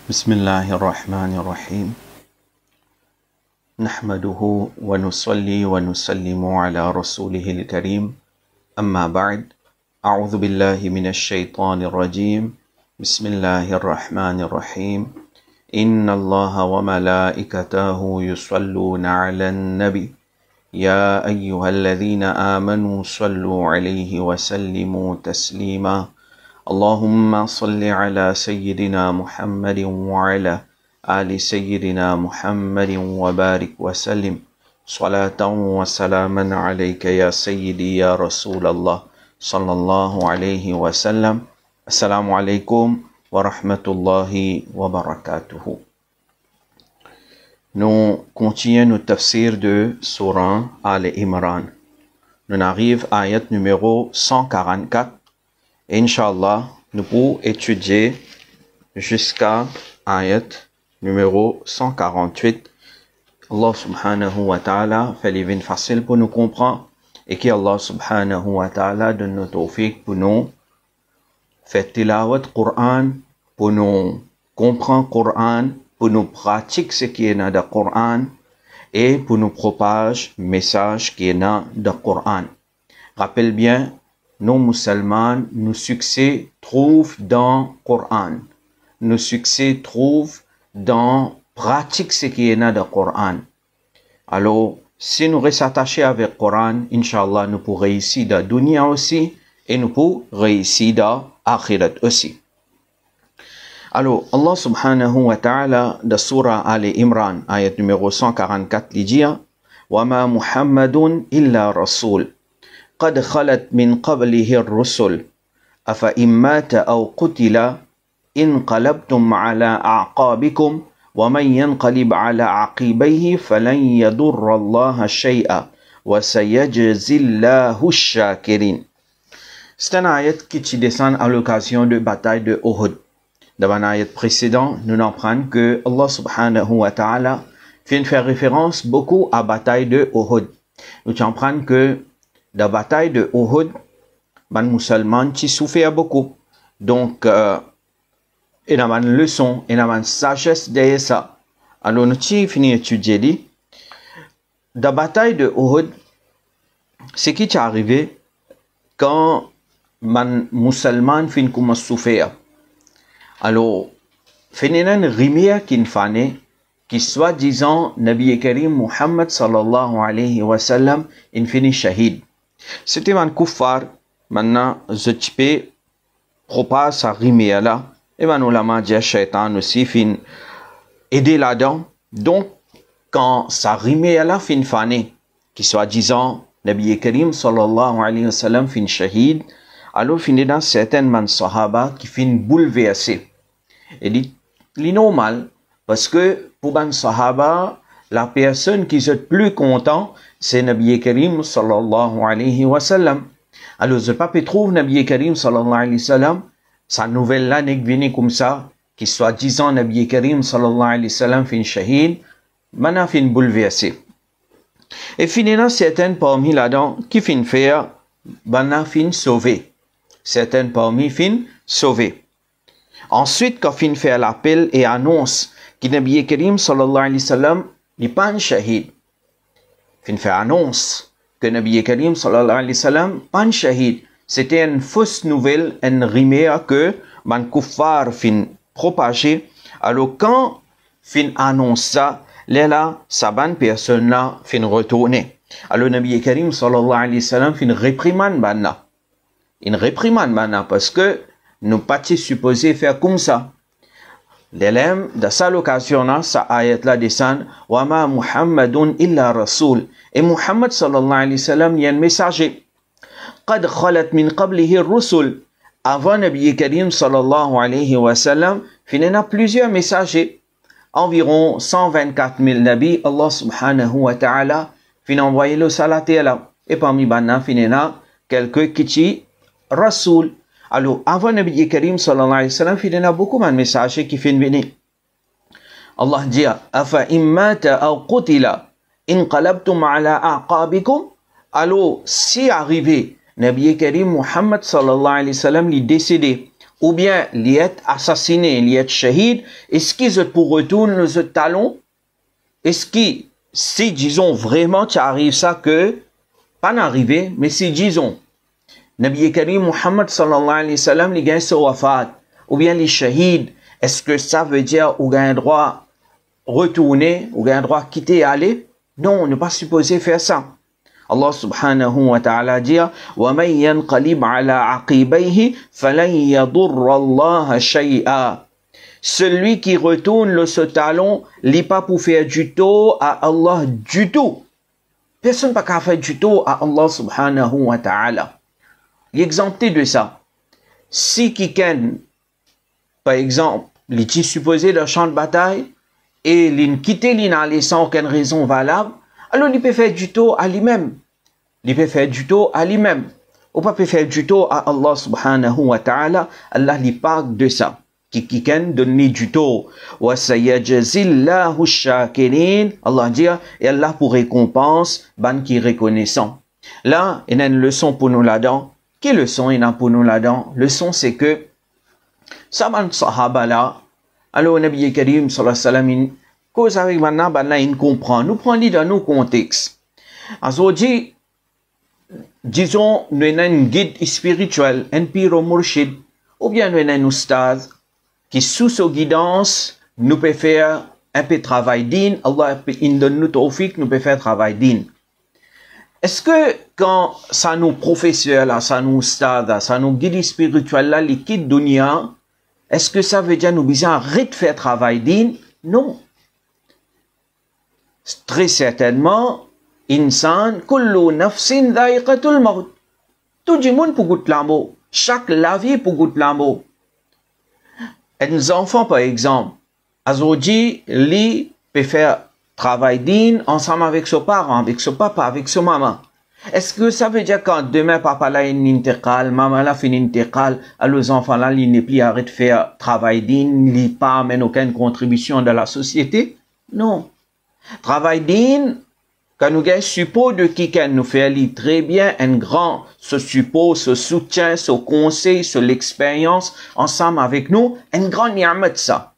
بسم الله الرحمن الرحيم نحمده ونصلي ونسلم على رسوله الكريم أما بعد أعوذ بالله من الشيطان الرجيم بسم الله الرحمن الرحيم إن الله وملائكته يصلون على النبي يا أيها الذين آمنوا صلوا عليه وسلموا تسليما اللهم صل على سيدنا محمد وعلى آل سيدنا محمد وبارك وسلم صلاة وسلاما عليك يا سيدي يا رسول الله صلى الله عليه وسلم السلام عليكم ورحمة الله وبركاته. Nous continuons notre tafsir de Sourate Al-Imran. On arrive à ayat numéro 144. Et Inch'Allah, nous pouvons étudier jusqu'à ayat numéro 148. Allah subhanahu wa ta'ala fait les vignes faciles pour nous comprendre et qu'Allah subhanahu wa ta'ala donne notre tawfiq pour nous faire tilawat Coran, pour nous comprendre Coran, pour nous pratiquer ce qui est dans le Coran et pour nous propager le message qui est dans le Coran. Rappelle bien, nos musulmans, nos succès trouvent dans le Coran. Nos succès trouvent dans pratique ce qui est dans le Coran. Alors, si nous restons attachés avec le Coran, Inch'Allah, nous pourrons réussir dans la dunya aussi et nous pourrons réussir dans l'akhirat aussi. Alors, Allah subhanahu wa ta'ala, dans Surah Al-Imran, ayat numéro 144, il dit « Wa ma Muhammadun illa rasoul. قد خلت من قبله الرسل أفإن مات أو قتل انقلبتم على أعقابكم ومن ينقلب على عقبيه فلن يضر الله شيئا وسيجزي الله الشاكرين. C'est un ayat qui descend à l'occasion de bataille de Uhud. Dans un ayat précédent, nous apprenons que Allah subhanahu wa ta'ala fait faire référence beaucoup à la bataille de Uhud. Nous apprenons que dans la bataille de Uhud, les musulmans qui souffrent beaucoup. Donc, il y a une leçon, il y a une sagesse derrière ça. Alors, nous avons fini d'étudier. Dans la bataille de Uhud, ce qui est arrivé quand les musulmans finissent comme souffrir. Alors, il y a une rivière qui est qui soi-disant, Nabi Karim Muhammad sallallahu alayhi wa sallam, il finit shahid. C'était un kuffar, maintenant, je peux propager sa rivière là, et maintenant, la magie shaitan aussi fin aider là-dedans. Donc, quand sa rivière là fin fané, qui soi-disant, Nabi Karim sallallahu alayhi wa sallam fin shahid, alors fin dans certains man sahaba qui fin bouleversé. Et dit, c'est normal, parce que pour ban sahaba, la personne qui est plus content, c'est Nabi Karim sallallahu alayhi wa sallam. Alors, le pape trouve Nabi Karim sallallahu alayhi wa sallam, sa nouvelle là n'est venue comme ça, qui soit disant Nabi Karim sallallahu alayhi wa sallam fin shahid, maintenant fin bouleversé. Et finalement, certaines parmi là-dedans, qui fin faire, maintenant fin sauvé. Certaines parmi fin sauvé. Ensuite, quand fin fait l'appel et annonce que Nabi Karim sallallahu alayhi wa sallam n'est pas un shahid. Fin fait annonce que Nabi Karim sallallahu alayhi wa sallam pas un shahid. C'était une fausse nouvelle, une rumeur que man kuffar fin propagé. Alors quand fin annonce ça, là, sa bonne personne là fin retourner. Alors Nabi Karim sallallahu alayhi wa sallam fin réprimande banna. Une réprimande banna parce que nous pas supposés faire comme ça. L'élève, dans cette occasion-là, sa ayat là descend, wa ma Muhammadun illa rasoul. Et Muhammad sallallahu alayhi wa sallam, il y a un messager. قد خلت من قبله الرسل. Avant Nabi Karim sallallahu alayhi wa sallam, il y a plusieurs messagers. Environ 124 000 nabis, Allah subhanahu wa ta'ala, fin envoyé le salat là. Et parmi banna, il y a quelques qui rasoul. Alors, avant Nabi Karim sallallahu alayhi wa sallam, il y a beaucoup de messages qui viennent venir. Allah dit, Afa immata aw qutila, inqalabtum ala aqabikum. Alors, si arrivé, Nabi Karim Muhammad sallallahu alayhi wa sallam, il est décédé, ou bien liet assassiné, liet shahid, est-ce qu'ils pour retourner le talon? Est-ce que si disons vraiment tu arrives ça que pas n'arriver, mais si disons Nabi Karim Muhammad sallallahu alayhi wa sallam les gains sur wafat ou bien les shahids, est-ce que ça veut dire ou gain droit retourner ou gain droit quitter et aller? Non, on n'est pas supposé faire ça. Allah subhanahu wa ta'ala dit وَمَنْ يَنْقَلِبْ عَلَىٰ عَقِبَيْهِ فَلَنْ يَضُرَّ اللَّهَ شَيْئًا. Celui qui retourne le talon, n'est pas pour faire du tort à Allah du tout. Personne n'a qu'à faire du tort à Allah subhanahu wa ta'ala. L'exemple de ça, si quelqu'un, par exemple, il est supposé le champ de bataille et il quitte l'in sans aucune raison valable, alors il peut faire du tort à lui-même. Il peut faire du tort à lui-même. Ou pas peut faire du tort à Allah subhanahu wa ta'ala. Allah lui parle de ça. Qui quelqu'un donne du tort. Wa sayajzillahu shakirin. Allah dit, et Allah pour récompense, ban qui reconnaissant. Là, il y a une leçon pour nous là-dedans. Quelle leçon il y a pour nous là-dedans? Leçon c'est que, ça ban sahaba là, alors Nabi Karim sallallahu alayhi wa sallam, cause avec maintenant, il comprend. Nous prenons dans nos contextes. Aujourd'hui, disons, nous avons un guide spirituel, un pire murshid, ou bien nous avons un ustad, qui sous sa guidance, nous peut faire un peu de travail din. Allah donne nous tawfiq, nous peut faire travail din. Est-ce que quand ça nous professeurs là, ça nous ustad, ça nous guide spirituel là, les quitte dunya, est-ce que ça veut dire nous besoin arrêter de faire travail din? Non. Très certainement, insan kullu nafsin dha'iqatul maut. Tout le monde pour goûter la mort. Chaque la vie pour goûter la mort. Et nos enfants, par exemple, aujourd'hui, ils peuvent faire travail digne ensemble avec son parent, avec son papa, avec son maman. Est-ce que ça veut dire quand demain papa là une intégrale, maman là fait une intégrale, alors les enfants là, ils n'est plus arrêtent de faire travail digne, ils pas amènent aucune contribution dans la société? Non. Travail digne, quand nous gagnons support de quelqu'un nous fait aller très bien, un grand, ce support, ce soutien, ce conseil, ce l'expérience, ensemble avec nous, un grand ni'mat ça.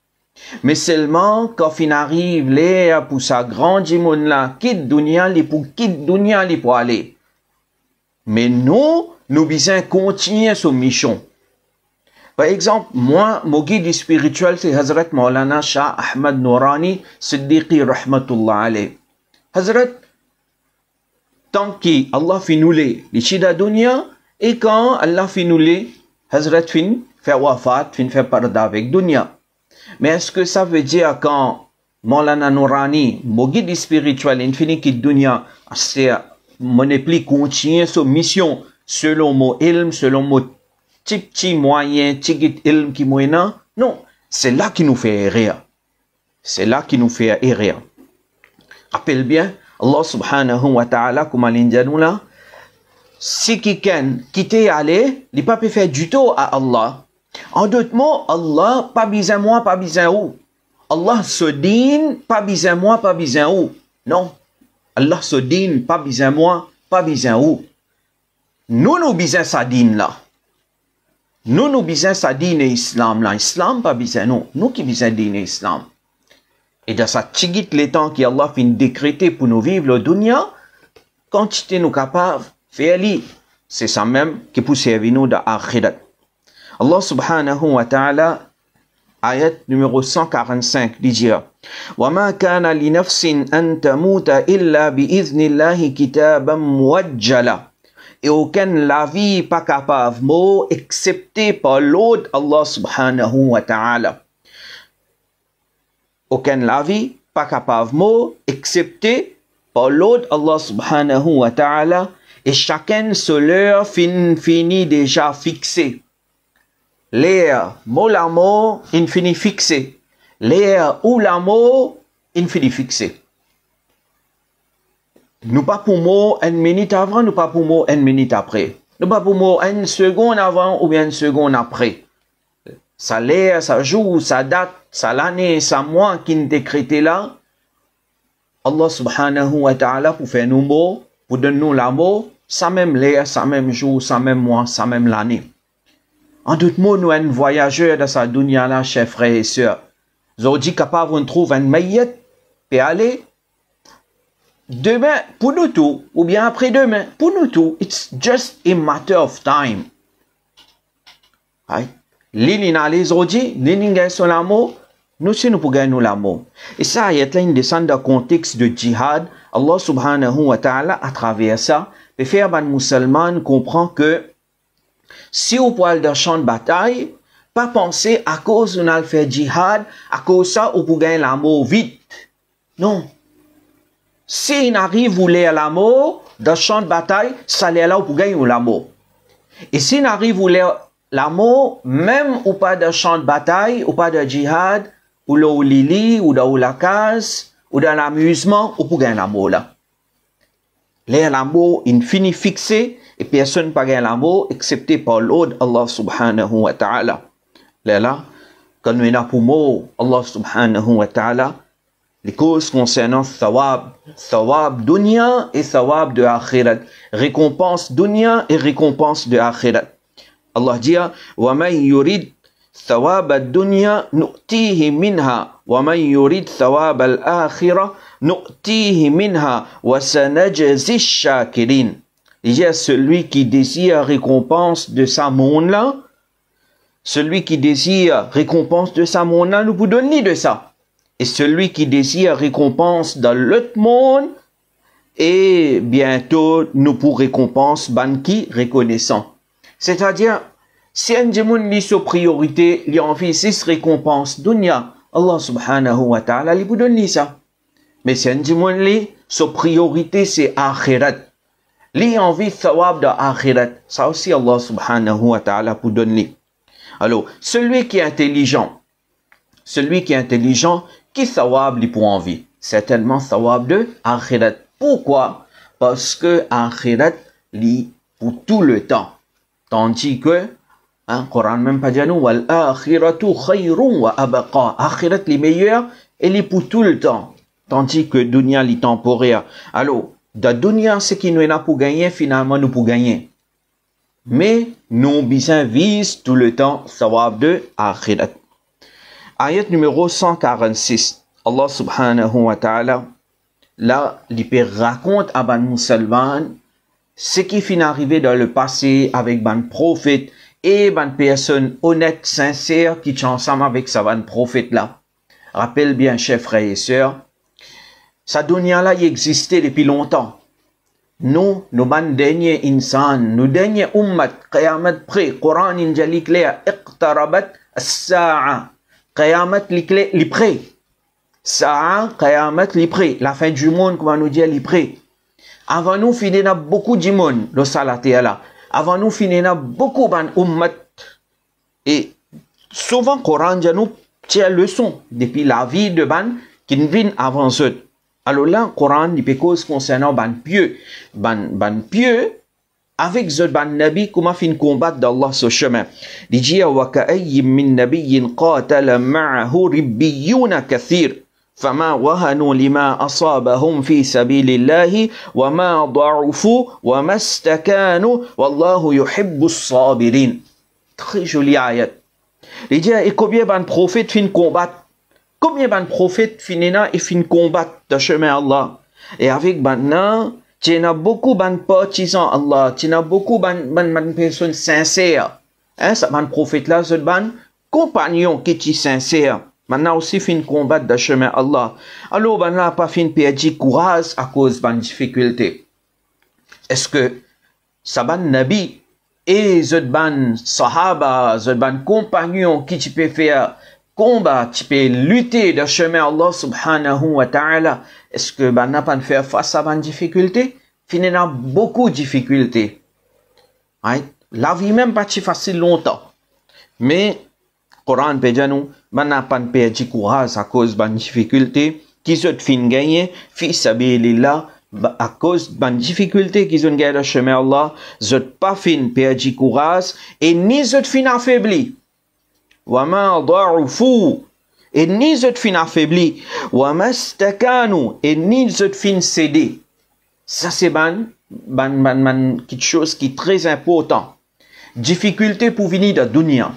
Mais seulement, quand il arrive, là, pour sa grande monde là, quitte dunya, li pour quitte dunya, li pour aller. Mais nous besoin continuer ce mission. Par exemple, moi, mon guide spirituel, c'est Hazrat Maulana Shah Ahmad Nourani Siddiqi Rahmatullah alayh. Hazrat, tant qu'Allah fait nous les chida dunya, et quand Allah fait nous les, Hazrat fin fait wafat, fin fait parda avec dunya. Mais est-ce que ça veut dire quand Maulana Nourani, mon guide spirituel, infini qui dunya, c'est mon plus continuer sa mission selon mon ilm, selon mon petit moyen, petit ilm qui moyen? Non, c'est là qui nous fait errer. C'est là qui nous fait errer. Rappelle bien, Allah subhanahu wa ta'ala, comme il dit nous là, si quelqu'un qui t'est allé, il n'a pas pu faire du tout à Allah. En d'autres mots, Allah, pas besoin moi, pas besoin où. Allah se dîne, pas besoin moi, pas besoin où. Non. Allah se dîne, pas besoin moi, pas besoin où. Nous besoin sa dîne là. Nous besoin sa dîne islam là. Islam pas besoin nous. Nous qui besoin dîne islam. Et dans sa tigit les temps qu'Allah fin décréter pour nous vivre le dunya, quantité nous capables, faire-li. C'est ça même qui peut servir nous dans l'akhirat. Allah subhanahu wa ta'ala, ayat numéro 145, dit وَمَا كَانَ لِنَفْسٍ أَن تَمُوتَ إِلَّا بِإِذْنِ اللَّهِ كِتَابًا مُوَجَّلًا. Et aucun la vie pas capable, mot excepté par l'autre Allah subhanahu wa ta'ala. Aucun la vie pas capable, mot excepté par l'autre Allah subhanahu wa ta'ala. Et chacun se leur finit déjà fixé. L'air, mot la mot, infini fixé. L'air ou la mot, infini fixé. Nous pas pour mot une minute avant, nous pas pour mot une minute après. Nous pas pour mot une seconde avant ou bien une seconde après. Ça l'air, ça jour, ça date, ça l'année, ça mois qui nous décrété là. Allah subhanahu wa ta'ala pour faire nos mots, pour donner nous la mot, ça même l'air, ça même jour, ça même mois, ça même l'année. En d'autres mots, nous, un voyageur dans sa dunya là, chers frères et sœurs. Aujourd'hui, capable de trouver un maillet, et aller demain, pour nous tout, ou bien après-demain, pour nous tout. It's just a matter of time. Right? L'île les aujourd'hui, l'île gagne son amour, nous aussi nous pouvons gagner l'amour. Et ça, il y a une descente dans le contexte de djihad. Allah subhanahu wa ta'ala, à travers ça, peut faire que les musulmans comprennent que si on parle d'un champ de bataille, pas penser à cause on a fait djihad, à cause ça, on peut gagner l'amour vite. Non. Si on arrive à lire l'amour dans le champ de bataille, ça l'est là pour gagner l'amour. Et si on arrive à lire l'amour, même ou pas dans le champ de bataille, ou pas de djihad, ou là où l'ili, ou dans la case, ou dans l'amusement, ou pour gagner l'amour là. Lire l'amour, il finit fixé, et personne ne peut gagner l'amour, excepté par l'autre, Allah subhanahu wa ta'ala. Là, quand nous avons pour mot, Allah subhanahu wa ta'ala, les causes concernant thawab dunya et thawab de akhirat. Récompense dunya et récompense de akhirat. Allah dit, وَمَنْ يُرِدْ ثَوَابَ الدُّنْيَا نُؤْتِيهِ مِنْهَا وَمَنْ يُرِدْ ثَوَابَ الْآخِرَةِ نُؤْتِيهِ مِنْهَا وَسَنَجْزِي الشَّاكِرِينَ. Il dit à celui qui désire récompense de sa monde-là, celui qui désire récompense de sa monde-là, nous vous donnons de ça. Et celui qui désire récompense dans l'autre monde, et bientôt nous pour récompense, ban qui reconnaissant. C'est-à-dire, si un djimoun lit sur priorité, il a envie 6 récompenses dunya, Allah subhanahu wa ta'ala, il vous donne ça. Mais si un djimoun lit sur priorité, c'est akhirat. Il a envie thawab de akhirat. Ça aussi, Allah subhanahu wa ta'ala vous donne. Alors, celui qui est intelligent, qui thawab li pour envie? Certainement thawab de akhirat. Pourquoi? Parce que akhirat li pour tout le temps. Tandis que, Coran même pas dit nous, wal akhiratu khayrun wa abqa. Akhirat li meilleur et li pour tout le temps. Tandis que dunya li temporaire. Alors, dans dunya, ce qui nous est là pour gagner, finalement nous pour gagner. Mais nous besoin vise tout le temps thawab de akhirat. Ayat numéro 146. Allah subhanahu wa ta'ala, là, il raconte à ban musulman ce qui finit arrivé dans le passé avec ban prophète et ban personne honnête, sincère qui sont ensemble avec sa ban prophète là. Rappelle bien, chers frères et sœurs, sa dunya là, il existait depuis longtemps. Nous ban dernier insan, nous dernier ummat, qiyamat près, Coran injali clair, iqtarabat as-sa'a, qiyamat li près. Sa'a, qiyamat li près. La fin du monde, comment nous dire li près. Avant nous, finir na beaucoup de monde, le salaté là. Avant nous, finir na beaucoup ban ummat. Et souvent, Coran dit nous, tient leçon depuis la vie de ban qui vient avant eux. Alors là, Coran, il peut cause concernant ban pieux. Ban pieux, avec ce ban nabi, comment fin combattre d'Allah ce chemin. Il dit, wa ka'ayyim min nabiyyin qatala ma'ahu ribbiyuna kathir. فما وهنوا لما أصابهم في سبيل الله وما ضعفوا وما استكانوا والله يحب الصابرين. Très jolie ayat. Il dit, et combien de prophètes fin combattre? Combien de prophètes finissent et fin combattre dans le chemin Allah? Et avec maintenant, tu as beaucoup de partisans Allah, tu as beaucoup de personnes sincères. Hein, ça ban prophète là, ce ban compagnon qui est sincère. Maintenant aussi fin combattre dans le chemin Allah. Alors ben là pas fin perdre courage à cause de difficulté. Est-ce que ça ban nabi et ce ban sahaba, ce ban compagnon qui tu peux faire combat, tu peux lutter dans le chemin Allah subhanahu wa ta'ala, est-ce que ben n'a pas faire face à ban difficulté? Finalement beaucoup de difficultés. Right? La vie même pas si facile longtemps. Mais Coran peut dire nous, n'a pas perdu courage à cause de difficulté qui se fin gagner, fi sabilillah, à cause de difficulté qui ont gagné le chemin Allah, zot pas fin perdu courage et ni zot fin affaibli. Wa ma da'ufu et ni zot fin affaibli, wa mastakanu et ni zot fin cédé. Ça c'est quelque chose qui est très important. difficulté pour venir de dunya.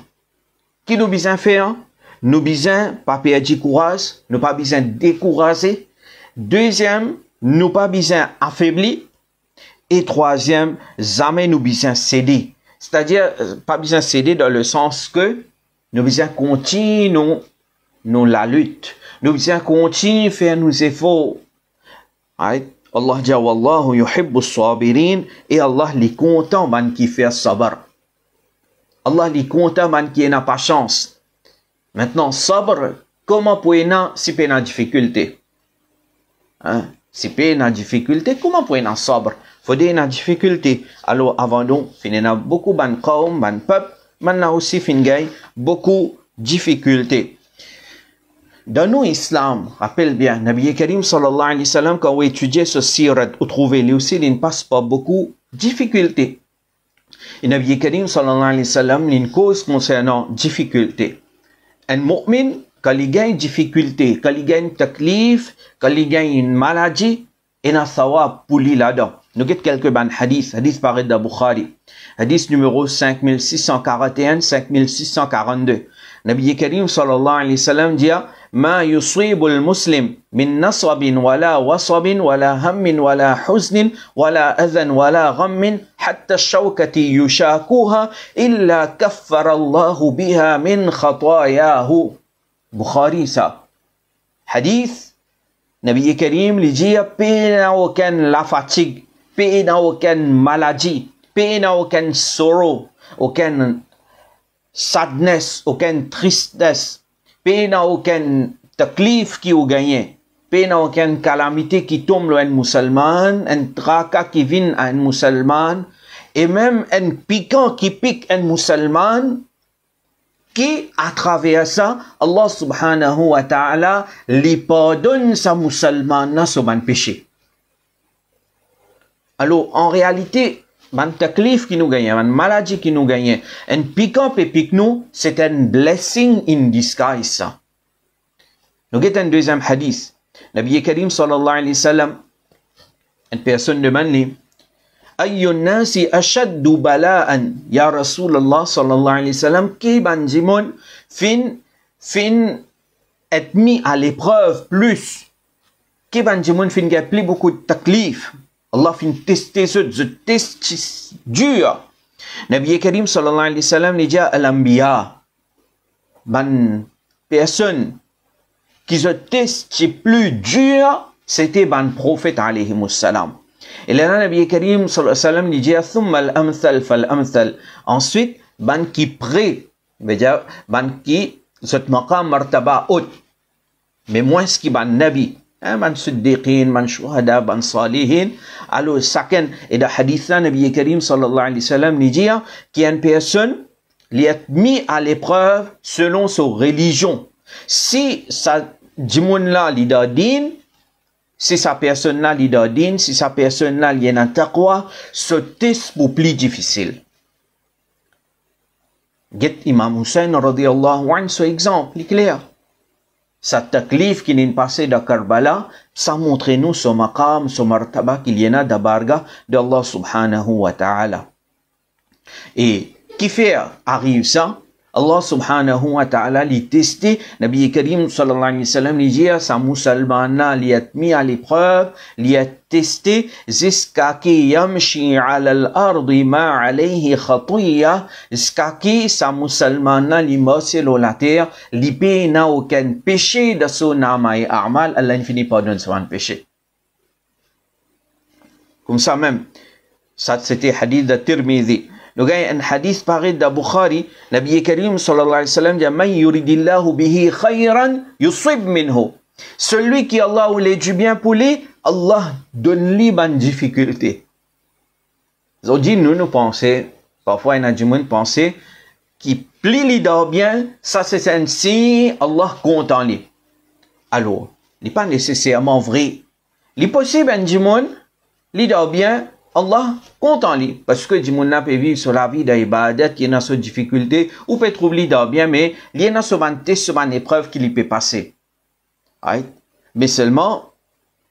Qui nous besoin faire? Nous besoin pas perdre courage, nous pas besoin décourager. Deuxième, nous pas besoin affaiblir. Et troisième, jamais nous besoin céder. C'est-à-dire, pas besoin céder dans le sens que nous besoin continuer la lutte. Nous besoin continuer faire nos efforts. Right? Allah dit wallahu yuhibbu as-sabirin et Allah est content man qui fait sabr. Allah est content man qui n'a pas chance. Maintenant sabr, comment pouvez-vous si pas en difficulté? Hein? Si pas en difficulté, comment pouvez-vous sabr? Faut dire en difficulté. Alors avant donc, finina beaucoup ban qaum, ban peuple, maintenant aussi fingay beaucoup difficulté. Dans nos islam, rappelle bien, Nabi Karim sallallahu alayhi wa sallam, quand on étudie ce sirat, on trouve lui aussi, il ne passe pas beaucoup de difficultés. Et Nabi Karim sallallahu alayhi wa sallam, il y a une cause concernant difficulté. Un mu'min, quand il gagne une difficulté, quand il gagne un taklif, quand il gagne une maladie, il y a un sawab pour lui là-dedans. Nous avons quelques hadiths. Hadith pareil de Bukhari. Hadith numéro 5641, 5642. Nabi Karim sallallahu alayhi wa sallam dit ما يصيب المسلم من نصب ولا وصب ولا هم ولا حزن ولا أذى ولا غم حتى الشوكة يشاكوها إلا كفر الله بها من خطاياه. Bukhari ça. Hadith Nabi Karim lui dit paix n'a aucune la fatigue, paix n'a aucune maladie, paix n'a aucun sorrow, aucun sadness, aucune tristesse. Paix n'a aucun taklif qui a gagné. Paix n'a aucune calamité qui tombe à un musulman, un tracas qui vient à un musulman, et même un piquant qui pique un musulman, qui, à travers ça, Allah subhanahu wa ta'ala, lui pardonne sa musulman sur son péché. Alors, en réalité, un taklif qui nous gagne, une maladie qui nous gagne, un piquant qui pique nous, c'est un blessing in disguise. Nous avons un deuxième hadith. Nabi Karim sallallahu alayhi wa sallam, une personne demande, Ayyun nasi ashaddu bala'an, ya Rasulallah sallallahu alayhi wa sallam, qui banjimon fin être mis à l'épreuve plus, qui banjimon fin gagne plus beaucoup de taklif. Allah fin tester ce test dur. Nabi Karim sallallahu alayhi wa sallam dit à l'anbiya, ban personne qui se test plus dur, c'était ban prophète alayhi salam. Et là, Nabi Karim sallallahu alayhi wa sallam dit thumma al-amthal fal-amthal. Ensuite, ban qui prêt, c'est-à-dire ban qui cette maqam martaba haute, mais moins ce qui ban nabi. Man siddiqin, man shuhada, man salihin. Alors, chacun, et dans le hadith, Nabi Karim sallallahu alayhi wa sallam dit qu'il y a une personne qui est mise à l'épreuve selon sa religion. Si sa djimoun-là l'ida din, si sa personne-là l'ida din, si sa personne-là l'y a un taqwa, ce test est plus difficile. Get Imam Hussein radiyallahu anhu, ce exemple, est clair. Sa taklif qui n'est passé de Karbala, ça montre nous ce maqam, ce martaba qu'il y en a d'Abarga de Allah subhanahu wa ta'ala. Et qui fait arrive ça? Allah subhanahu wa ta'ala lui testé, Nabi Karim sallallahu alayhi wa sallam lui dit, sa musulmana lui a mis à l'épreuve, lui a testé, jusqu'à qui yamshi ala al-ardi ma alayhi khatiya, jusqu'à qui sa musulmana lui marche sur la terre, lui n'a aucun péché de son âme et a'mal, Allah ne finit pas de son péché. Comme ça même, ça c'était hadith de Tirmidhi. Nous avons un hadith pareil de Bukhari, Nabi Karim sallallahu alayhi wa sallam dit Man yuridillahu bihi khayran yusib minhu. Celui qui Allah voulait du bien pour lui, Allah donne lui une difficulté. Ils dit nous pensons, parfois il y a du monde penser qui plie lui dort bien, ça c'est un signe Allah compte en lui. Alors, il n'est pas nécessairement vrai. Il est possible un du monde, lui dort bien, Allah compte en lui. Parce que du monde peut vivre sur la vie d'ibadat, qui est dans ses difficultés, ou peut trouver lui bien, mais il y a une épreuve qui lui peut passer. Right? Mais seulement,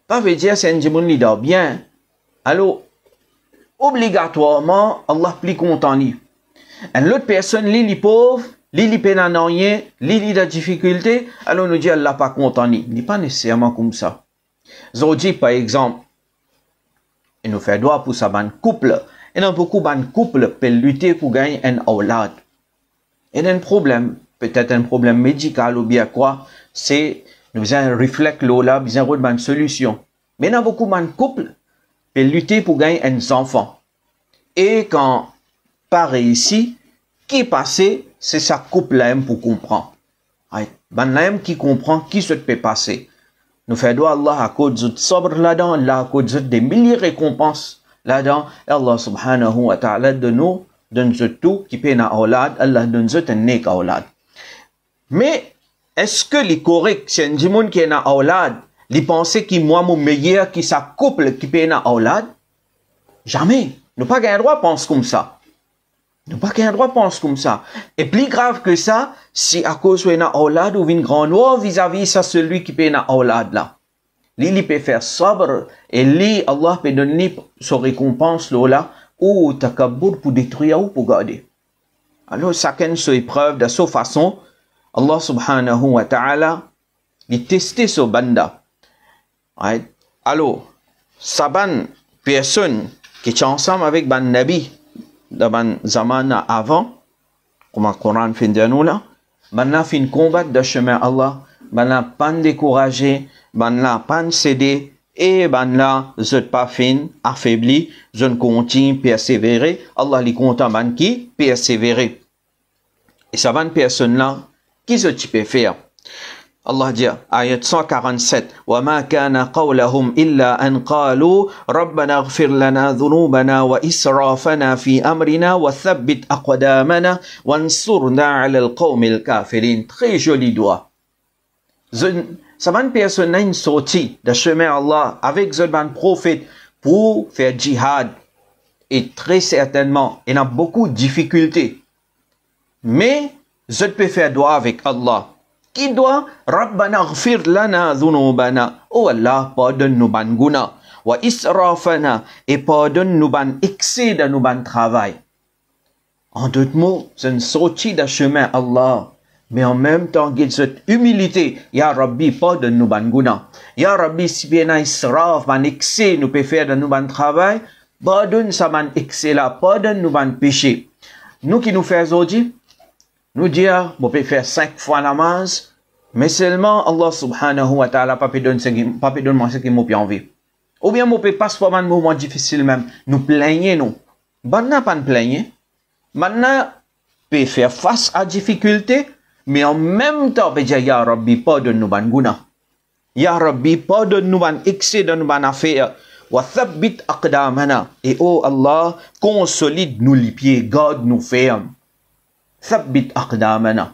pas veut dire c'est un du monde qui dort bien. Alors, obligatoirement, Allah plus compte en lui. Et l'autre personne, li pauvre, li pénanien, li de difficulté, alors nous dit Allah pas content ni. Il n'est pas nécessairement comme ça. Aujourd'hui, par exemple, il nous fait droit pour ça, ban couple. Et dans beaucoup de couples peuvent lutter pour gagner un aulad. Et un problème, peut-être un problème médical ou bien quoi, c'est, nous avons un réflexe là, besoin de une solution. Mais dans beaucoup de couples peuvent lutter pour gagner un enfant. Et quand pareil ici, qui passé, c'est sa couple là pour comprendre. Ben là qui comprend qui se peut passer. Nous faisons Allah à cause de sobre là-dedans, Allah à cause des milliers de récompenses là-dedans. Allah subhanahu wa ta'ala donne tout qui peut na aulad, Allah donne un nek aulad. Mais est-ce que les correct, c'est un monde qui est na aulad, les penser qui moi mon meilleur qui sa couple qui peut na aulad? Jamais. Nous pas qu'un droit pense comme ça. Nous pas qu'un droit pense comme ça. Et plus grave que ça, si à cause de na aulad ou une grand noir vis-à-vis ça celui qui peut na aulad là. Lui peut faire sabre et lui Allah peut donner son récompense là ou takabbur pour détruire ou pour garder. Alors chacun son épreuve de sa façon. Allah subhanahu wa ta'ala il testé ce banda. Right? Alors ça ban personne qui est ensemble avec ban nabi dans zaman avant, comme le Coran fait de nous là, ban fin combattre de chemin Allah, ban pas découragé, ban pas cédé, et ban là, je pas fin, affaibli, je continue persévérer, Allah li content ban qui persévérer. Et ça ban personne là, qui ce tu peux faire? Allah dit, ayat 147, وَمَا كَانَ قَوْلَهُمْ إِلَّا أَنْ قَالُوا رَبَّنَا اغْفِرْ لَنَا ذُنُوبَنَا وَإِسْرَافَنَا فِي أَمْرِنَا وَثَبِّتْ أَقْدَامَنَا وَانْصُرْنَا عَلَى الْقَوْمِ الْكَافِرِينَ. Très joli doigt. Ça va une personne une sortie de chemin Allah avec un prophète pour faire djihad. Et très certainement, il y a beaucoup de difficultés. Mais, je peux faire doigt avec Allah. Qui doit Rabbana ghfir lana dhunubana. Oh Allah, pardonne-nous ban guna. Wa israfana. Et pardonne-nous ban excès de nous ban travail. En d'autres mots, c'est une sortie de chemin Allah. Mais en même temps, il y a cette humilité. Ya Rabbi, pardonne-nous ban guna. Ya Rabbi, si bien un israf, ban excès, nous peut faire de nous ban travail. Pardonne ça ban excès là. Pardonne-nous ban péché. Nous qui nous faisons aujourd'hui, nous dire, on peut faire 5 fois namaz, mais seulement Allah subhanahu wa ta'ala pas peut donner moi ce qui m'a bien envie. Ou bien on peut passer par un moment difficile même, nous plaignons nous. Maintenant pas nous plaignons. Maintenant peut faire face à difficulté, mais en même temps peut dire ya Rabbi pardonne-nous ban guna. Ya Rabbi pardonne-nous ban excès de nous ban affaire. Wa thabbit aqdamana. Et oh Allah, consolide nous les pieds, garde nous ferme. ثبت أقدامنا.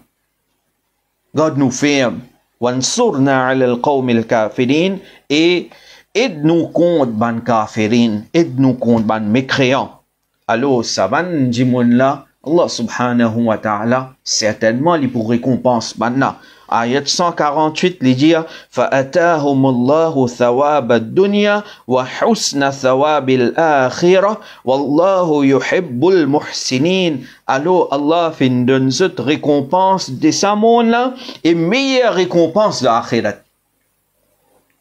God nous ferme. وانصرنا على القوم الكافرين. Et aide-nous contre ban kafirin. Aide-nous contre ban mécréants. Alors, ça ban jimoun là, Allah subhanahu wa ta'ala, certainement, il pour récompense ban là. Ayat 148, il dit فَأَتَاهُمُ اللَّهُ ثَوَابَ الدُّنْيَا وَحُسْنَ ثَوَابِ الْآخِرَةِ وَاللَّهُ يُحِبُّ الْمُحْسِنِينَ. Alors Allah fait une cette récompense de ce monde-là et meilleure récompense de l'akhirat.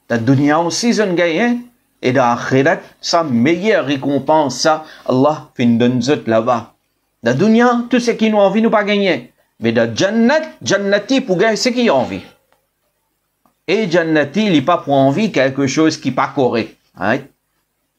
La dunya aussi, c'est un gain, et de l'akhirat, sa meilleure récompense, ça, Allah fait une cette là-bas. La dunya, tout ce qui nous envie, nous pas gagner. Mais de Jannati pour gagner ce qu'il a envie. Et Jannati, il n'est pas pour envie quelque chose qui n'est pas correct. Hein?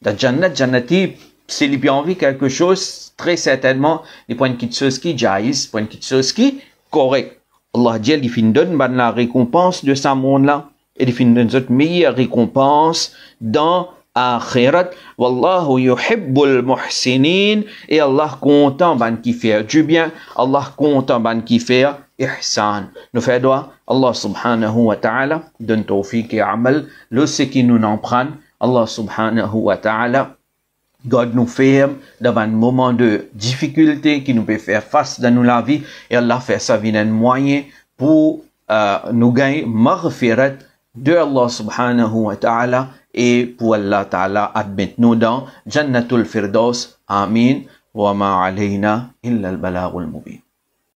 De Jannati, s'il a envie quelque chose, très certainement, il prend une chose qui est jaïs, il prend une chose qui est correct. Allah dit, il finit donne la récompense de ce monde-là, et il finit donne cette meilleure récompense dans akhirat. Wallahu yuhibbul muhsinin. Et Allah content ban qui fait du bien. Allah content ban qui fait ihsan. Nous faisons doigt. Allah subhanahu wa ta'ala donne tawfiq et amal. Le ce qui nous en prend. Allah subhanahu wa ta'ala God nous ferme dans un moment de difficulté qui nous peut faire face dans la vie. Et Allah fait ça vient un moyen pour nous gagner maghfirat de Allah subhanahu wa ta'ala. Et pour Allah Ta'ala admettre nous dans Jannatul Firdaus. Amin. wa ma alayna illa al-balagul mubin.